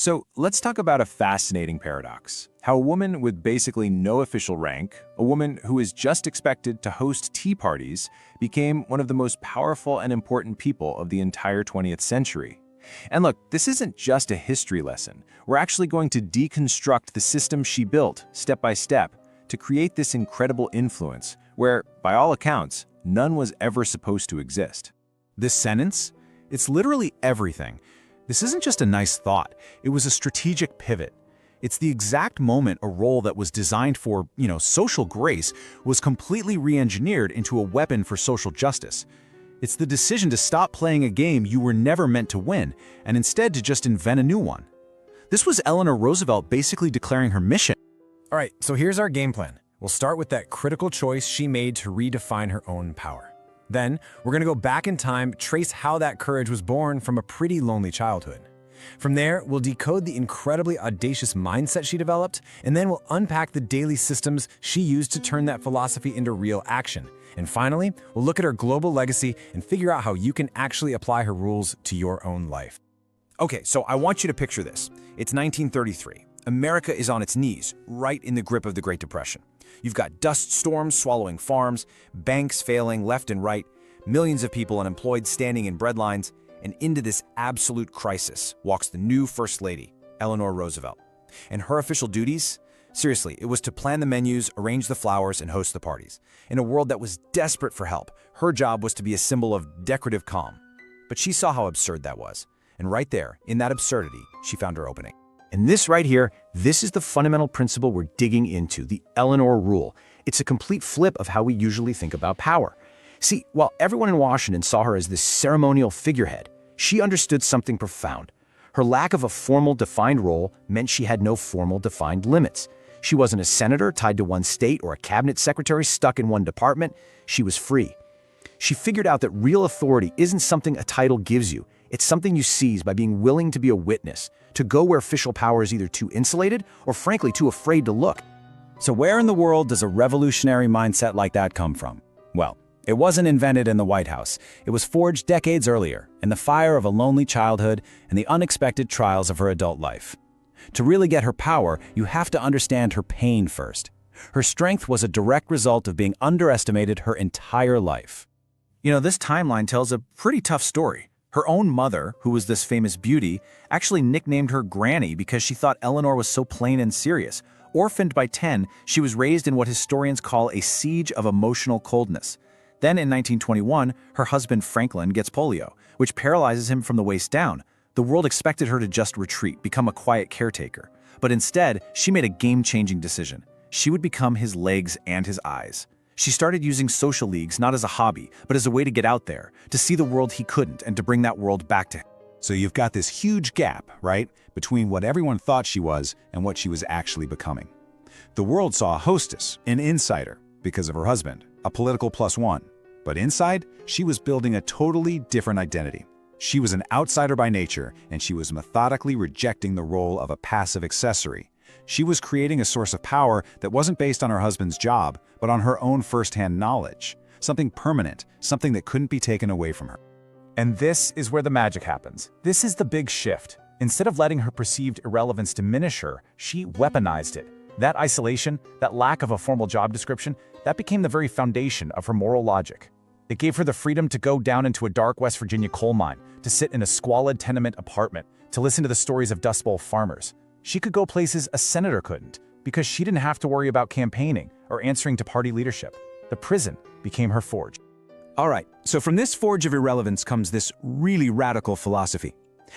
So let's talk about a fascinating paradox. How a woman with basically no official rank, a woman who is just expected to host tea parties, became one of the most powerful and important people of the entire 20th century. And look, this isn't just a history lesson. We're actually going to deconstruct the system she built, step by step, to create this incredible influence where, by all accounts, none was ever supposed to exist. This sentence? It's literally everything. This isn't just a nice thought. It was a strategic pivot. It's the exact moment a role that was designed for, social grace was completely re-engineered into a weapon for social justice. It's the decision to stop playing a game you were never meant to win, and instead to just invent a new one. This was Eleanor Roosevelt basically declaring her mission. All right, so here's our game plan. We'll start with that critical choice she made to redefine her own power. Then, we're going to go back in time, trace how that courage was born from a pretty lonely childhood. From there, we'll decode the incredibly audacious mindset she developed, and then we'll unpack the daily systems she used to turn that philosophy into real action. And finally, we'll look at her global legacy and figure out how you can actually apply her rules to your own life. Okay, so I want you to picture this. It's 1933. America is on its knees, right in the grip of the Great Depression. You've got dust storms swallowing farms, banks failing left and right, millions of people unemployed standing in bread lines, and into this absolute crisis walks the new First Lady, Eleanor Roosevelt. And her official duties? Seriously, it was to plan the menus, arrange the flowers, and host the parties. In a world that was desperate for help, her job was to be a symbol of decorative calm. But she saw how absurd that was. And right there, in that absurdity, she found her opening. And this right here, this is the fundamental principle we're digging into, the Eleanor Rule. It's a complete flip of how we usually think about power. See, while everyone in Washington saw her as this ceremonial figurehead, she understood something profound. Her lack of a formal defined role meant she had no formal defined limits. She wasn't a senator tied to one state or a cabinet secretary stuck in one department. She was free. She figured out that real authority isn't something a title gives you. It's something you seize by being willing to be a witness, to go where official power is either too insulated or frankly too afraid to look. So where in the world does a revolutionary mindset like that come from? Well, it wasn't invented in the White House. It was forged decades earlier, in the fire of a lonely childhood and the unexpected trials of her adult life. To really get her power, you have to understand her pain first. Her strength was a direct result of being underestimated her entire life. This timeline tells a pretty tough story. Her own mother, who was this famous beauty, actually nicknamed her Granny because she thought Eleanor was so plain and serious. Orphaned by 10, she was raised in what historians call a siege of emotional coldness. Then in 1921, her husband Franklin gets polio, which paralyzes him from the waist down. The world expected her to just retreat, become a quiet caretaker. But instead, she made a game-changing decision. She would become his legs and his eyes. She started using social leagues not as a hobby, but as a way to get out there, to see the world he couldn't and to bring that world back to him. So you've got this huge gap, right, between what everyone thought she was and what she was actually becoming. The world saw a hostess, an insider, because of her husband, a political +1. But inside, she was building a totally different identity. She was an outsider by nature, and she was methodically rejecting the role of a passive accessory. She was creating a source of power that wasn't based on her husband's job, but on her own first-hand knowledge. Something permanent, something that couldn't be taken away from her. And this is where the magic happens. This is the big shift. Instead of letting her perceived irrelevance diminish her, she weaponized it. That isolation, that lack of a formal job description, that became the very foundation of her moral logic. It gave her the freedom to go down into a dark West Virginia coal mine, to sit in a squalid tenement apartment, to listen to the stories of Dust Bowl farmers. She could go places a senator couldn't, because she didn't have to worry about campaigning or answering to party leadership. The prison became her forge. All right, so from this forge of irrelevance comes this really radical philosophy.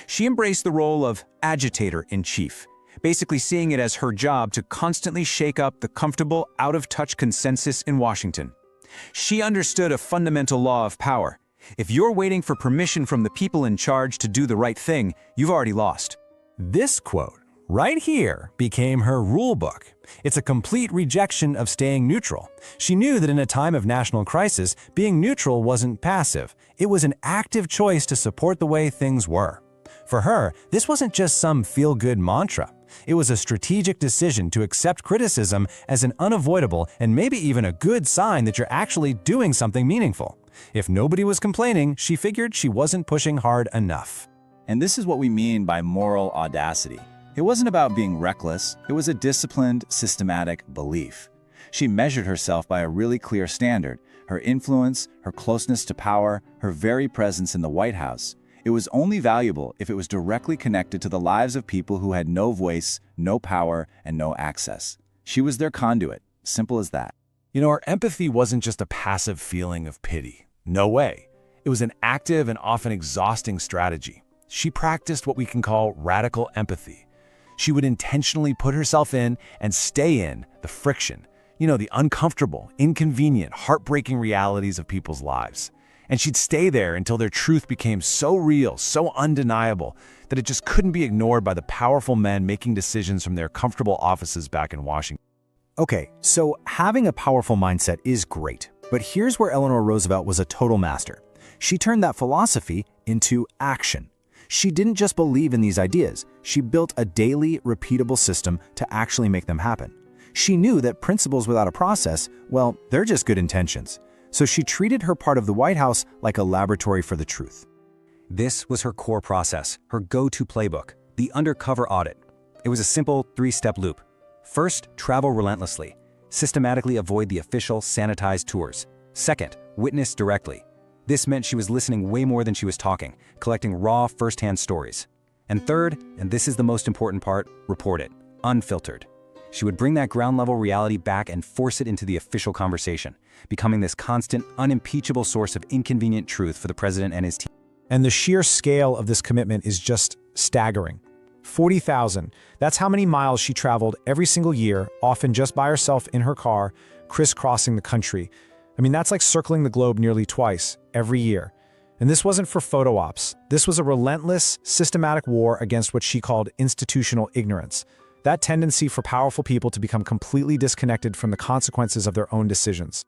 She embraced the role of agitator-in-chief, basically seeing it as her job to constantly shake up the comfortable, out-of-touch consensus in Washington. She understood a fundamental law of power. If you're waiting for permission from the people in charge to do the right thing, you've already lost. This quote right here became her rule book. It's a complete rejection of staying neutral. She knew that in a time of national crisis, being neutral wasn't passive. It was an active choice to support the way things were. For her, this wasn't just some feel-good mantra. It was a strategic decision to accept criticism as an unavoidable and maybe even a good sign that you're actually doing something meaningful. If nobody was complaining, she figured she wasn't pushing hard enough. And this is what we mean by moral audacity. It wasn't about being reckless, it was a disciplined, systematic belief. She measured herself by a really clear standard: her influence, her closeness to power, her very presence in the White House. It was only valuable if it was directly connected to the lives of people who had no voice, no power, and no access. She was their conduit. Simple as that. You know, her empathy wasn't just a passive feeling of pity. No way. It was an active and often exhausting strategy. She practiced what we can call radical empathy. She would intentionally put herself in and stay in the friction, the uncomfortable, inconvenient, heartbreaking realities of people's lives. And she'd stay there until their truth became so real, so undeniable, that it just couldn't be ignored by the powerful men making decisions from their comfortable offices back in Washington. Okay, so having a powerful mindset is great, but here's where Eleanor Roosevelt was a total master. She turned that philosophy into action. She didn't just believe in these ideas, she built a daily, repeatable system to actually make them happen. She knew that principles without a process, well, they're just good intentions. So she treated her part of the White House like a laboratory for the truth. This was her core process, her go-to playbook, the Undercover Audit. It was a simple 3-step loop. First, travel relentlessly. Systematically avoid the official, sanitized tours. Second, witness directly. This meant she was listening way more than she was talking, collecting raw, first-hand stories. And third, and this is the most important part, report it, unfiltered. She would bring that ground-level reality back and force it into the official conversation, becoming this constant, unimpeachable source of inconvenient truth for the president and his team. And the sheer scale of this commitment is just staggering. 40,000. That's how many miles she traveled every single year, often just by herself in her car, crisscrossing the country. I mean, that's like circling the globe nearly twice every year. And this wasn't for photo ops. This was a relentless, systematic war against what she called institutional ignorance. That tendency for powerful people to become completely disconnected from the consequences of their own decisions.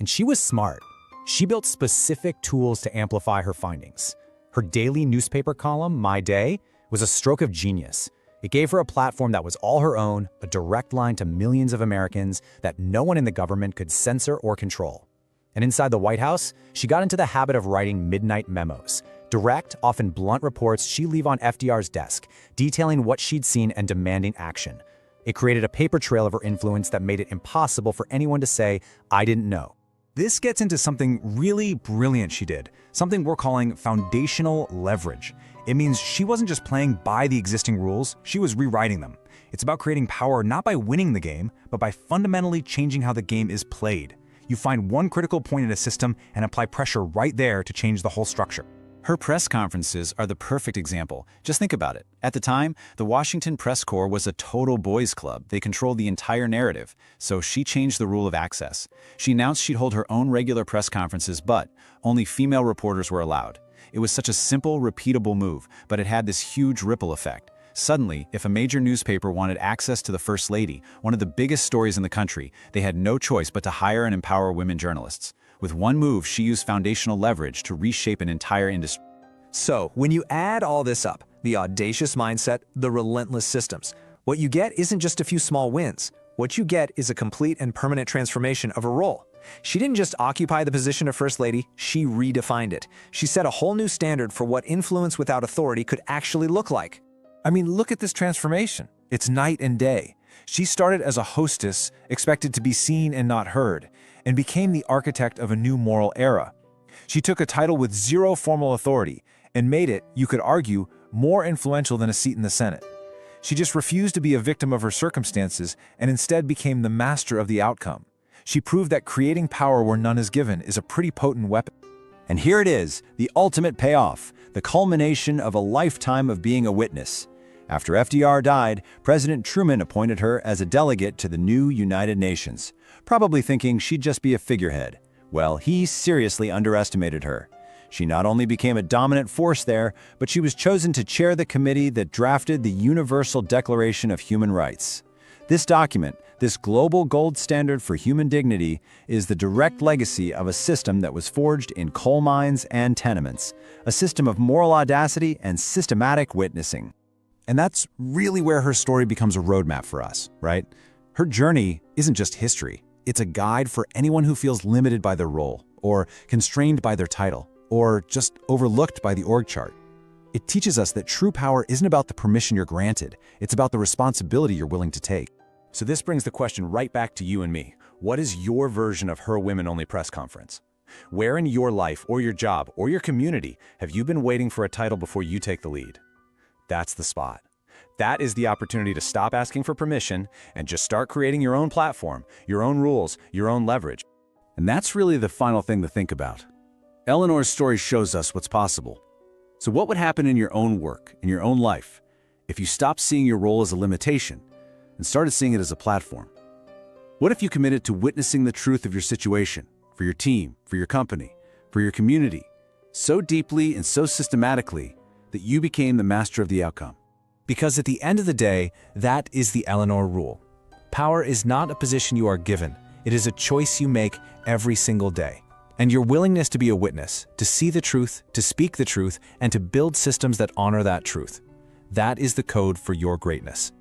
And she was smart. She built specific tools to amplify her findings. Her daily newspaper column, My Day, was a stroke of genius. It gave her a platform that was all her own, a direct line to millions of Americans that no one in the government could censor or control. And inside the White House, she got into the habit of writing midnight memos, direct, often blunt reports she'd leave on FDR's desk, detailing what she'd seen and demanding action. It created a paper trail of her influence that made it impossible for anyone to say, "I didn't know." This gets into something really brilliant she did, something we're calling foundational leverage. It means she wasn't just playing by the existing rules, she was rewriting them. It's about creating power not by winning the game, but by fundamentally changing how the game is played. You find one critical point in a system and apply pressure right there to change the whole structure. Her press conferences are the perfect example. Just think about it. At the time, the Washington press corps was a total boys' club. They controlled the entire narrative. So she changed the rule of access. She announced she'd hold her own regular press conferences, but only female reporters were allowed. It was such a simple, repeatable move, but it had this huge ripple effect. Suddenly, if a major newspaper wanted access to the First Lady, one of the biggest stories in the country, they had no choice but to hire and empower women journalists. With one move, she used foundational leverage to reshape an entire industry. So, when you add all this up, the audacious mindset, the relentless systems, what you get isn't just a few small wins. What you get is a complete and permanent transformation of her role. She didn't just occupy the position of First Lady, she redefined it. She set a whole new standard for what influence without authority could actually look like. I mean, look at this transformation. It's night and day. She started as a hostess, expected to be seen and not heard, and became the architect of a new moral era. She took a title with zero formal authority and made it, you could argue, more influential than a seat in the Senate. She just refused to be a victim of her circumstances and instead became the master of the outcome. She proved that creating power where none is given is a pretty potent weapon. And here it is, the ultimate payoff, the culmination of a lifetime of being a witness. After FDR died, President Truman appointed her as a delegate to the new United Nations, probably thinking she'd just be a figurehead. Well, he seriously underestimated her. She not only became a dominant force there, but she was chosen to chair the committee that drafted the Universal Declaration of Human Rights. This document, this global gold standard for human dignity, is the direct legacy of a system that was forged in coal mines and tenements, a system of moral audacity and systematic witnessing. And that's really where her story becomes a roadmap for us, right? Her journey isn't just history. It's a guide for anyone who feels limited by their role, or constrained by their title, or just overlooked by the org chart. It teaches us that true power isn't about the permission you're granted, it's about the responsibility you're willing to take. So this brings the question right back to you and me. What is your version of her women-only press conference? Where in your life or your job or your community have you been waiting for a title before you take the lead? That's the spot. That is the opportunity to stop asking for permission and just start creating your own platform, your own rules, your own leverage. And that's really the final thing to think about. Eleanor's story shows us what's possible. So what would happen in your own work, in your own life, if you stopped seeing your role as a limitation and started seeing it as a platform? What if you committed to witnessing the truth of your situation, for your team, for your company, for your community, so deeply and so systematically that you became the master of the outcome? Because at the end of the day, that is the Eleanor Rule. Power is not a position you are given. It is a choice you make every single day. And your willingness to be a witness, to see the truth, to speak the truth, and to build systems that honor that truth. That is the code for your greatness.